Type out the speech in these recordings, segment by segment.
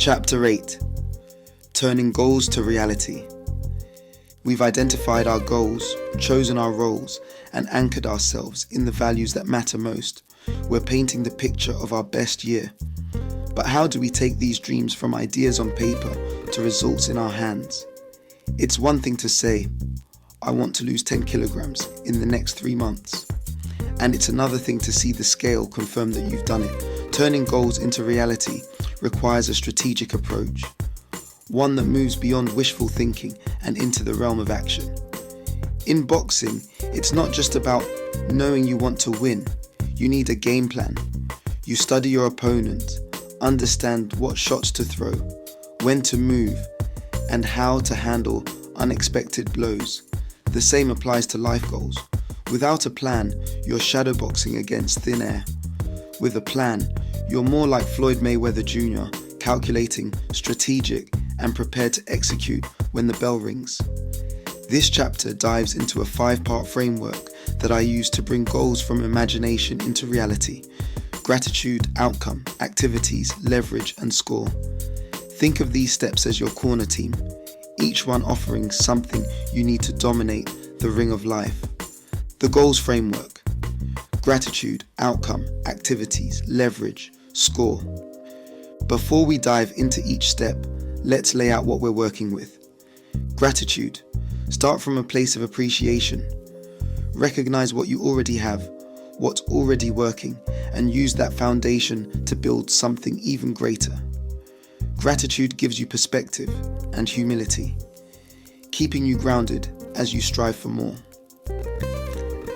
Chapter 8. Turning Goals to Reality. We've identified our goals, chosen our roles, and anchored ourselves in the values that matter most. We're painting the picture of our best year. But how do we take these dreams from ideas on paper to results in our hands? It's one thing to say, I want to lose 10 kilograms in the next 3 months. And it's another thing to see the scale confirm that you've done it. Turning goals into reality requires a strategic approach, one that moves beyond wishful thinking and into the realm of action. In boxing, it's not just about knowing you want to win. You need a game plan. You study your opponent, understand what shots to throw, when to move, and how to handle unexpected blows. The same applies to life goals. Without a plan, you're shadowboxing against thin air. With a plan, you're more like Floyd Mayweather Jr., calculating, strategic, and prepared to execute when the bell rings. This chapter dives into a 5-part framework that I use to bring goals from imagination into reality: gratitude, outcome, activities, leverage, and score. Think of these steps as your corner team, each one offering something you need to dominate the ring of life. The goals framework: gratitude, outcome, activities, leverage, score. Before we dive into each step, let's lay out what we're working with. Gratitude. Start from a place of appreciation. Recognize what you already have, what's already working, and use that foundation to build something even greater. Gratitude gives you perspective and humility, keeping you grounded as you strive for more.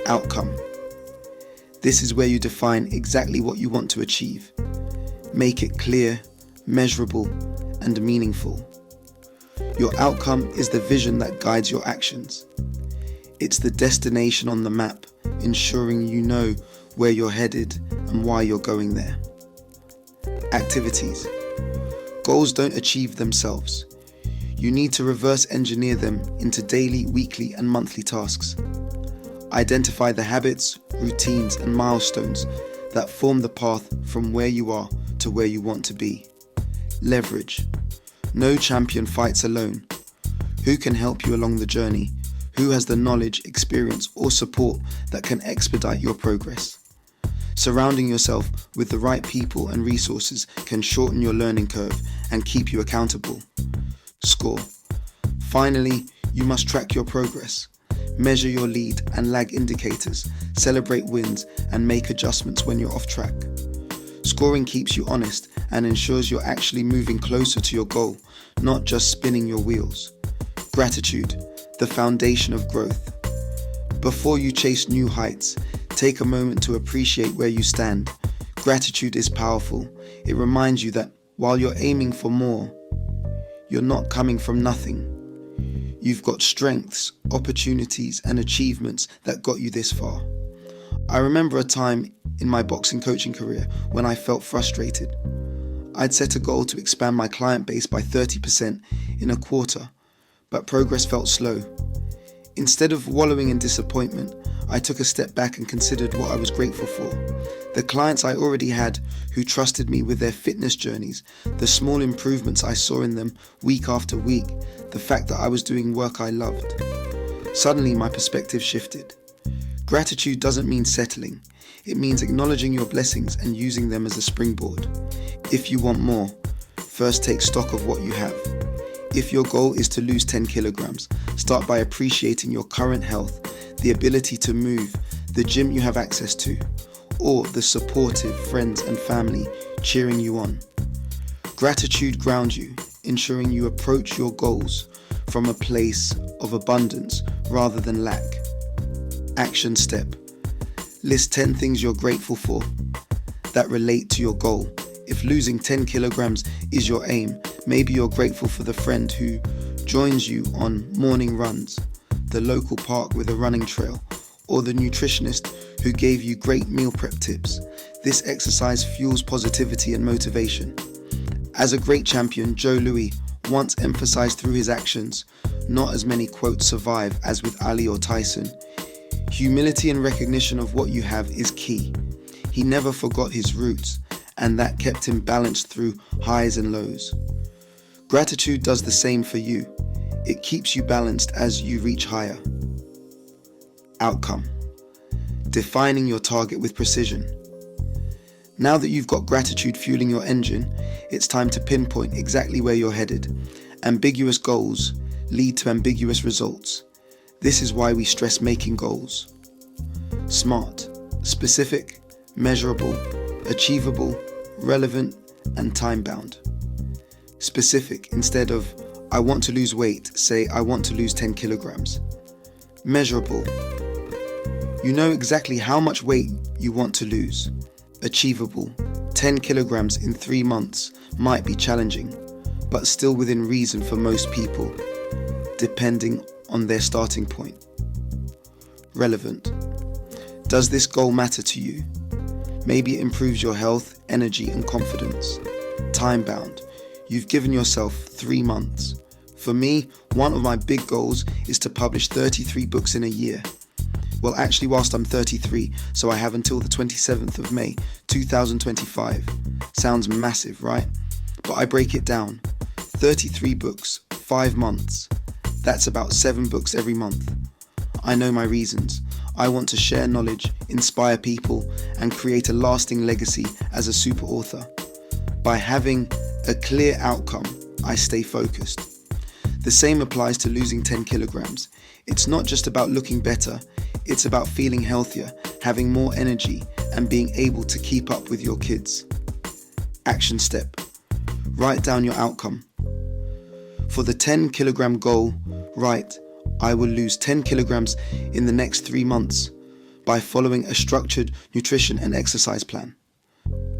Outcome. This is where you define exactly what you want to achieve. Make it clear, measurable, and meaningful. Your outcome is the vision that guides your actions. It's the destination on the map, ensuring you know where you're headed and why you're going there. Activities. Goals don't achieve themselves. You need to reverse engineer them into daily, weekly, and monthly tasks. Identify the habits, routines, and milestones that form the path from where you are to where you want to be. Leverage. No champion fights alone. Who can help you along the journey? Who has the knowledge, experience, or support that can expedite your progress? Surrounding yourself with the right people and resources can shorten your learning curve and keep you accountable. Score. Finally, you must track your progress. Measure your lead and lag indicators, celebrate wins, and make adjustments when you're off track. Scoring keeps you honest and ensures you're actually moving closer to your goal, not just spinning your wheels. Gratitude, the foundation of growth. Before you chase new heights, take a moment to appreciate where you stand. Gratitude is powerful. It reminds you that while you're aiming for more, you're not coming from nothing. You've got strengths, opportunities, and achievements that got you this far. I remember a time in my boxing coaching career when I felt frustrated. I'd set a goal to expand my client base by 30% in a quarter, but progress felt slow. Instead of wallowing in disappointment, I took a step back and considered what I was grateful for. The clients I already had who trusted me with their fitness journeys, the small improvements I saw in them week after week, the fact that I was doing work I loved. Suddenly my perspective shifted. Gratitude doesn't mean settling. It means acknowledging your blessings and using them as a springboard. If you want more, first take stock of what you have. If your goal is to lose 10 kilograms, start by appreciating your current health, the ability to move, the gym you have access to, or the supportive friends and family cheering you on. Gratitude grounds you, ensuring you approach your goals from a place of abundance rather than lack. Action step. List 10 things you're grateful for that relate to your goal. If losing 10 kilograms is your aim, maybe you're grateful for the friend who joins you on morning runs, the local park with a running trail, or the nutritionist who gave you great meal prep tips. This exercise fuels positivity and motivation. As a great champion, Joe Louis once emphasized through his actions, not as many quotes survive as with Ali or Tyson. Humility and recognition of what you have is key. He never forgot his roots and that kept him balanced through highs and lows. Gratitude does the same for you. It keeps you balanced as you reach higher. Outcome. Defining your target with precision. Now that you've got gratitude fueling your engine, it's time to pinpoint exactly where you're headed. Ambiguous goals lead to ambiguous results. This is why we stress making goals. SMART. Specific, measurable, achievable, relevant, and time-bound. Specific. Instead of, I want to lose weight, say, I want to lose 10 kilograms. Measurable. You know exactly how much weight you want to lose. Achievable. 10 kilograms in 3 months might be challenging, but still within reason for most people, depending on their starting point. Relevant. Does this goal matter to you? Maybe it improves your health, energy, and confidence. Time-bound. You've given yourself 3 months. For me, one of my big goals is to publish 33 books in a year. Well, actually, whilst I'm 33, so I have until the 27th of May, 2025. Sounds massive, right? But I break it down. 33 books, 5 months. That's about 7 books every month. I know my reasons. I want to share knowledge, inspire people, and create a lasting legacy as a super author. By having a clear outcome, I stay focused. The same applies to losing 10 kilograms. It's not just about looking better, it's about feeling healthier, having more energy, and being able to keep up with your kids. Action step. Write down your outcome. For the 10 kilogram goal, write, I will lose 10 kilograms in the next 3 months by following a structured nutrition and exercise plan.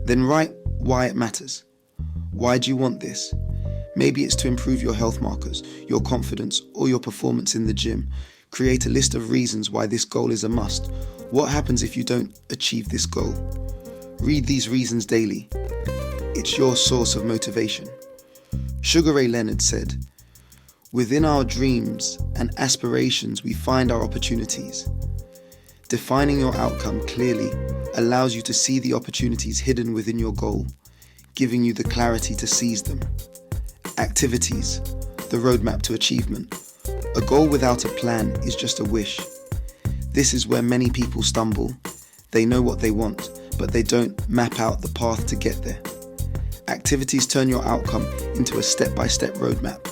Then write why it matters. Why do you want this? Maybe it's to improve your health markers, your confidence, or your performance in the gym. Create a list of reasons why this goal is a must. What happens if you don't achieve this goal? Read these reasons daily. It's your source of motivation. Sugar Ray Leonard said, within our dreams and aspirations we find our opportunities. Defining your outcome clearly allows you to see the opportunities hidden within your goal, giving you the clarity to seize them. Activities, the roadmap to achievement. A goal without a plan is just a wish. This is where many people stumble. They know what they want, but they don't map out the path to get there. Activities turn your outcome into a step-by-step roadmap.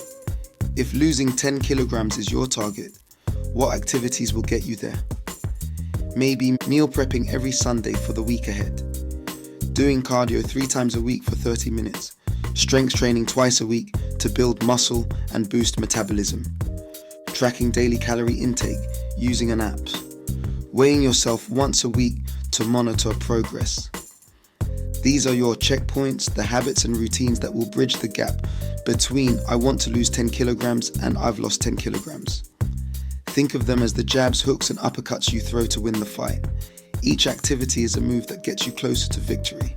If losing 10 kilograms is your target, what activities will get you there? Maybe meal prepping every Sunday for the week ahead. Doing cardio 3 times a week for 30 minutes. Strength training twice a week to build muscle and boost metabolism. Tracking daily calorie intake using an app. Weighing yourself once a week to monitor progress. These are your checkpoints, the habits and routines that will bridge the gap between I want to lose 10 kilograms and I've lost 10 kilograms. Think of them as the jabs, hooks and uppercuts you throw to win the fight. Each activity is a move that gets you closer to victory.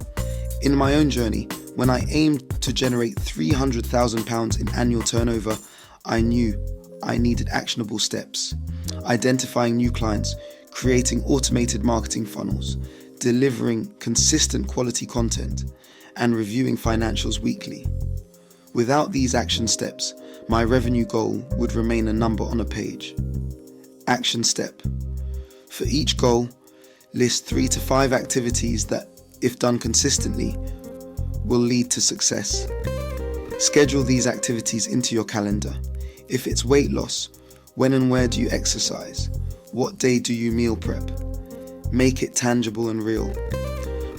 In my own journey, when I aimed to generate £300,000 in annual turnover, I knew I needed actionable steps. Identifying new clients, creating automated marketing funnels, delivering consistent quality content, and reviewing financials weekly. Without these action steps, my revenue goal would remain a number on a page. Action step. For each goal, list 3 to 5 activities that, if done consistently, will lead to success. Schedule these activities into your calendar. If it's weight loss, when and where do you exercise? What day do you meal prep? Make it tangible and real.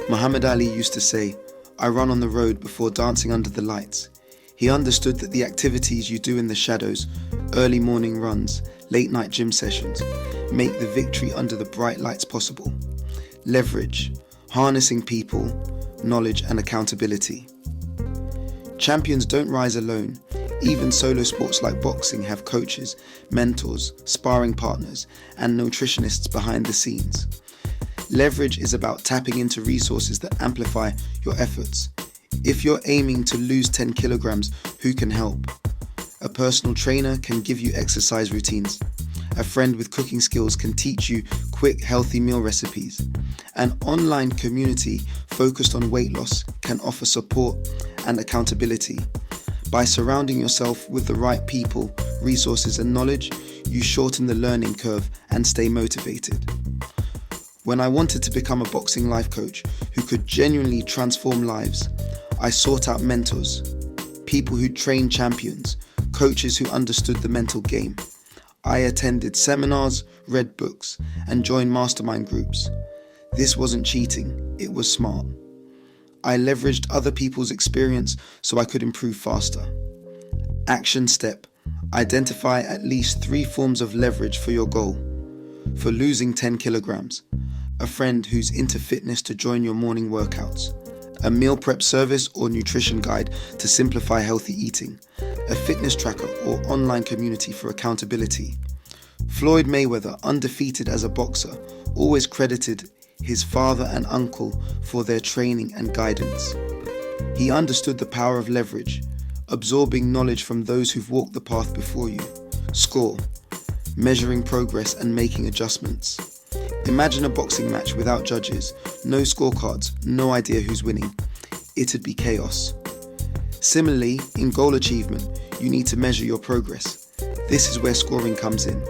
Muhammad Ali used to say, I run on the road before dancing under the lights. He understood that the activities you do in the shadows, early morning runs, late night gym sessions, make the victory under the bright lights possible. Leverage, harnessing people, knowledge and accountability. Champions don't rise alone. Even solo sports like boxing have coaches, mentors, sparring partners, and nutritionists behind the scenes. Leverage is about tapping into resources that amplify your efforts. If you're aiming to lose 10 kilograms, who can help? A personal trainer can give you exercise routines. A friend with cooking skills can teach you quick, healthy meal recipes. An online community focused on weight loss can offer support and accountability. By surrounding yourself with the right people, resources, and knowledge, you shorten the learning curve and stay motivated. When I wanted to become a boxing life coach who could genuinely transform lives, I sought out mentors, people who trained champions, coaches who understood the mental game. I attended seminars, read books, and joined mastermind groups. This wasn't cheating, it was smart. I leveraged other people's experience so I could improve faster. Action step: identify at least 3 forms of leverage for your goal. For losing 10 kilograms, a friend who's into fitness to join your morning workouts, a meal prep service or nutrition guide to simplify healthy eating, a fitness tracker or online community for accountability. Floyd Mayweather, undefeated as a boxer, always credited his father and uncle for their training and guidance. He understood the power of leverage, absorbing knowledge from those who've walked the path before you. Score: measuring progress and making adjustments. Imagine a boxing match without judges, no scorecards, no idea who's winning. It'd be chaos. Similarly, in goal achievement, you need to measure your progress. This is where scoring comes in.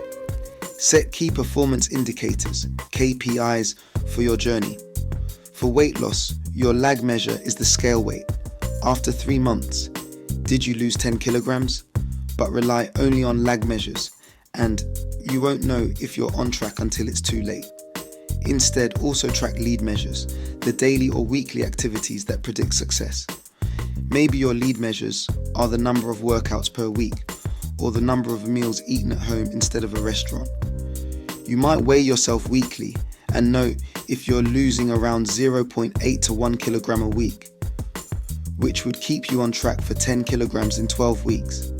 Set key performance indicators, KPIs, for your journey. For weight loss, your lag measure is the scale weight. After 3 months, did you lose 10 kilograms? But rely only on lag measures, and you won't know if you're on track until it's too late. Instead, also track lead measures, the daily or weekly activities that predict success. Maybe your lead measures are the number of workouts per week, or the number of meals eaten at home instead of a restaurant. You might weigh yourself weekly and note if you're losing around 0.8 to 1 kilogram a week, which would keep you on track for 10 kilograms in 12 weeks.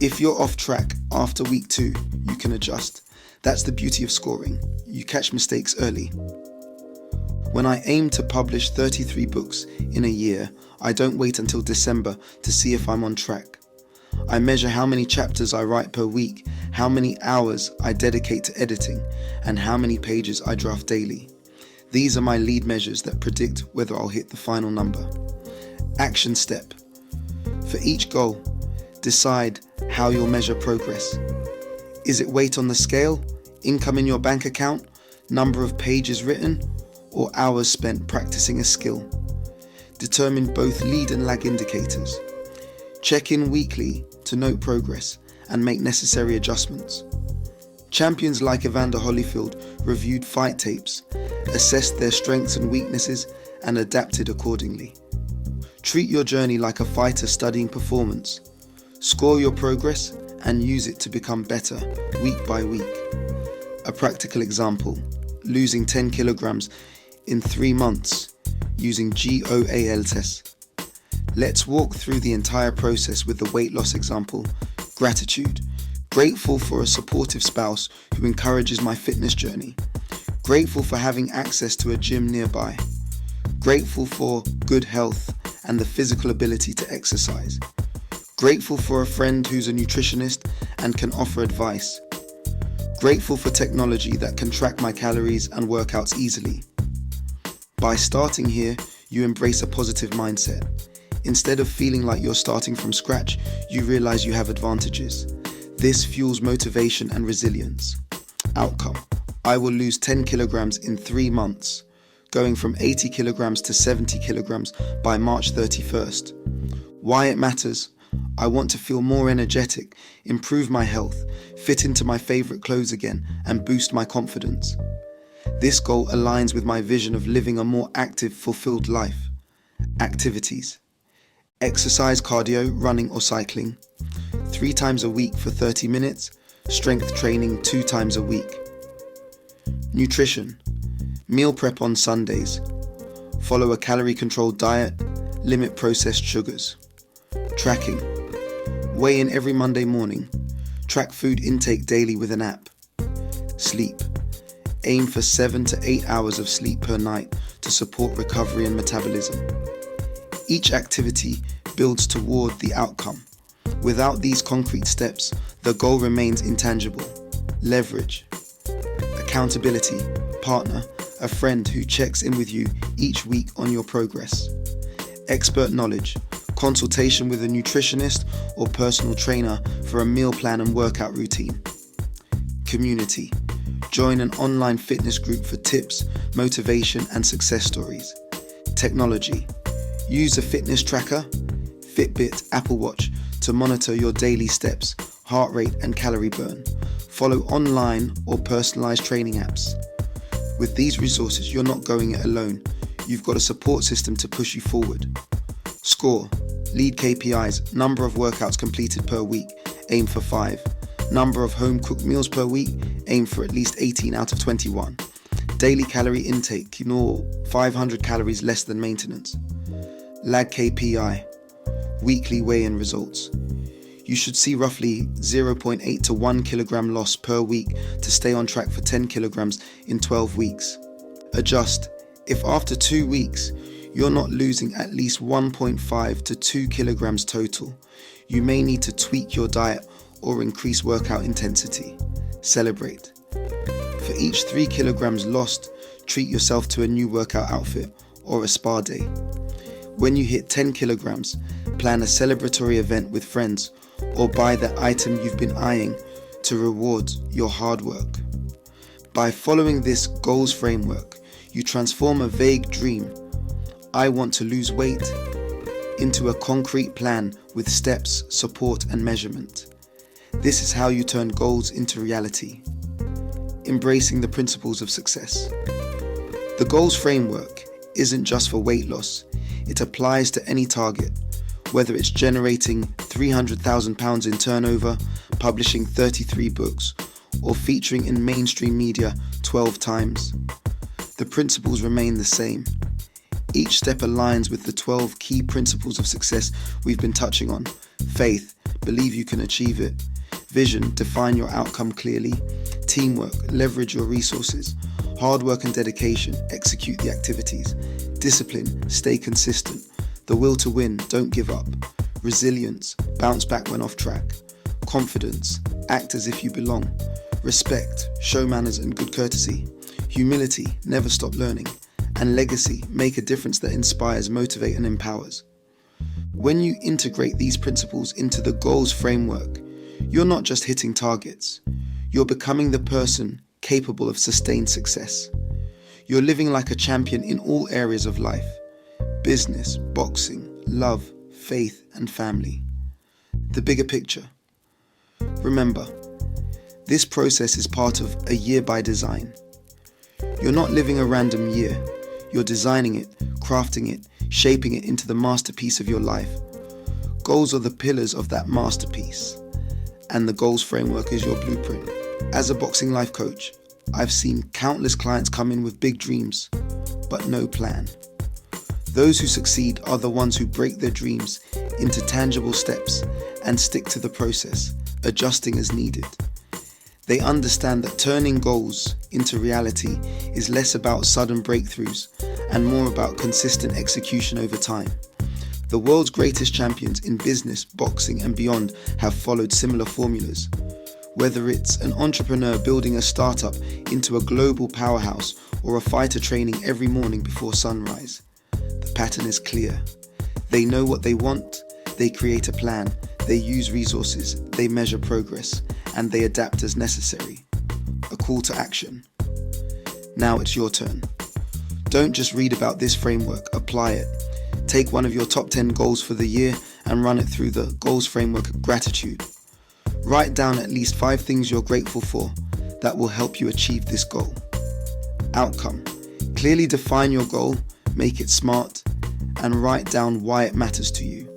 If you're off track after week 2, you can adjust. That's the beauty of scoring. You catch mistakes early. When I aim to publish 33 books in a year, I don't wait until December to see if I'm on track. I measure how many chapters I write per week, how many hours I dedicate to editing, and how many pages I draft daily. These are my lead measures that predict whether I'll hit the final number. Action step: for each goal, decide how you'll measure progress. Is it weight on the scale, income in your bank account, number of pages written, or hours spent practicing a skill? Determine both lead and lag indicators. Check in weekly to note progress and make necessary adjustments. Champions like Evander Holyfield reviewed fight tapes, assessed their strengths and weaknesses, and adapted accordingly. Treat your journey like a fighter studying performance. Score your progress and use it to become better week by week. A practical example: losing 10 kilograms in 3 months using GOAL tests. Let's walk through the entire process with the weight loss example. Gratitude: grateful for a supportive spouse who encourages my fitness journey. Grateful for having access to a gym nearby. Grateful for good health and the physical ability to exercise. Grateful for a friend who's a nutritionist and can offer advice. Grateful for technology that can track my calories and workouts easily. By starting here, you embrace a positive mindset. Instead of feeling like you're starting from scratch, you realize you have advantages. This fuels motivation and resilience. Outcome: I will lose 10 kilograms in 3 months, going from 80 kilograms to 70 kilograms by March 31st. Why it matters: I want to feel more energetic, improve my health, fit into my favorite clothes again, and boost my confidence. This goal aligns with my vision of living a more active, fulfilled life. Activities: exercise, cardio, running or cycling, 3 times a week for 30 minutes, strength training 2 times a week. Nutrition: meal prep on Sundays, follow a calorie-controlled diet, limit processed sugars. Tracking: weigh in every Monday morning, track food intake daily with an app. Sleep: aim for 7 to 8 hours of sleep per night to support recovery and metabolism. Each activity builds toward the outcome. Without these concrete steps, the goal remains intangible. Leverage. Accountability. Partner, a friend who checks in with you each week on your progress. Expert knowledge. Consultation with a nutritionist or personal trainer for a meal plan and workout routine. Community. Join an online fitness group for tips, motivation, and success stories. Technology. Use a fitness tracker, Fitbit, Apple Watch, to monitor your daily steps, heart rate, and calorie burn. Follow online or personalized training apps. With these resources, you're not going it alone. You've got a support system to push you forward. Score. Lead KPIs, number of workouts completed per week, aim for 5. Number of home-cooked meals per week, aim for at least 18 out of 21. Daily calorie intake, ignore 500 calories less than maintenance. Lag KPI, weekly weigh-in results. You should see roughly 0.8 to 1 kilogram loss per week to stay on track for 10 kilograms in 12 weeks. Adjust. If after 2 weeks, you're not losing at least 1.5 to 2 kilograms total, you may need to tweak your diet or increase workout intensity. Celebrate. For each 3 kilograms lost, treat yourself to a new workout outfit or a spa day. When you hit 10 kilograms, plan a celebratory event with friends or buy the item you've been eyeing to reward your hard work. By following this goals framework, you transform a vague dream, I want to lose weight, into a concrete plan with steps, support, and measurement. This is how you turn goals into reality. Embracing the principles of success. The goals framework isn't just for weight loss. It applies to any target, whether it's generating £300,000 in turnover, publishing 33 books, or featuring in mainstream media 12 times. The principles remain the same. Each step aligns with the 12 key principles of success we've been touching on. Faith, believe you can achieve it. Vision, define your outcome clearly. Teamwork, leverage your resources. Hard work and dedication, execute the activities. Discipline, stay consistent. The will to win, don't give up. Resilience, bounce back when off track. Confidence, act as if you belong. Respect, show manners and good courtesy. Humility, never stop learning. And legacy, make a difference that inspires, motivates, and empowers. When you integrate these principles into the goals framework, you're not just hitting targets. You're becoming the person capable of sustained success. You're living like a champion in all areas of life: business, boxing, love, faith, and family. The bigger picture. Remember, this process is part of a year by design. You're not living a random year. You're designing it, crafting it, shaping it into the masterpiece of your life. Goals are the pillars of that masterpiece, and the goals framework is your blueprint. As a boxing life coach, I've seen countless clients come in with big dreams, but no plan. Those who succeed are the ones who break their dreams into tangible steps and stick to the process, adjusting as needed. They understand that turning goals into reality is less about sudden breakthroughs and more about consistent execution over time. The world's greatest champions in business, boxing, and beyond have followed similar formulas. Whether it's an entrepreneur building a startup into a global powerhouse or a fighter training every morning before sunrise, the pattern is clear. They know what they want, they create a plan, they use resources, they measure progress, and they adapt as necessary. A call to action. Now it's your turn. Don't just read about this framework, apply it. Take one of your top 10 goals for the year and run it through the goals framework of gratitude. Write down at least 5 things you're grateful for that will help you achieve this goal. Outcome. Clearly define your goal, make it smart, and write down why it matters to you.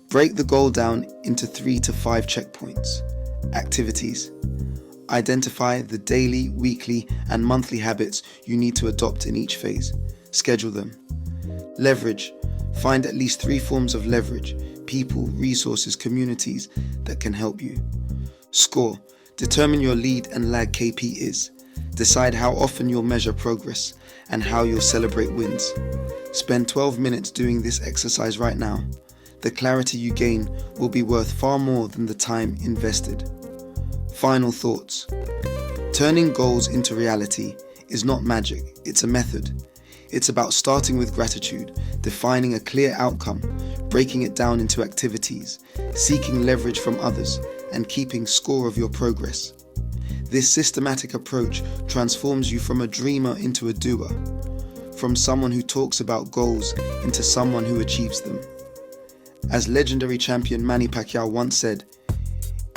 Break the goal down into 3 to 5 checkpoints. Activities. Identify the daily, weekly, and monthly habits you need to adopt in each phase. Schedule them. Leverage. Find at least 3 forms of leverage: people, resources, communities that can help you. Score. Determine your lead and lag KP is. Decide how often you'll measure progress and how you'll celebrate wins. Spend 12 minutes doing this exercise right now. The clarity you gain will be worth far more than the time invested. Final thoughts. Turning goals into reality is not magic, it's a method. It's about starting with gratitude, defining a clear outcome, breaking it down into activities, seeking leverage from others, and keeping score of your progress. This systematic approach transforms you from a dreamer into a doer, from someone who talks about goals into someone who achieves them. As legendary champion Manny Pacquiao once said,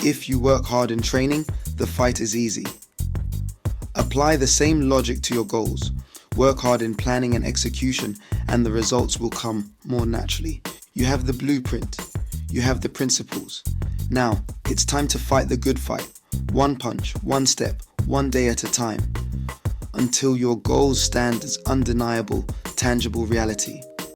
"If you work hard in training, the fight is easy." Apply the same logic to your goals. Work hard in planning and execution, and the results will come more naturally. You have the blueprint. You have the principles. Now, it's time to fight the good fight. One punch, one step, one day at a time, until your goals stand as undeniable, tangible reality.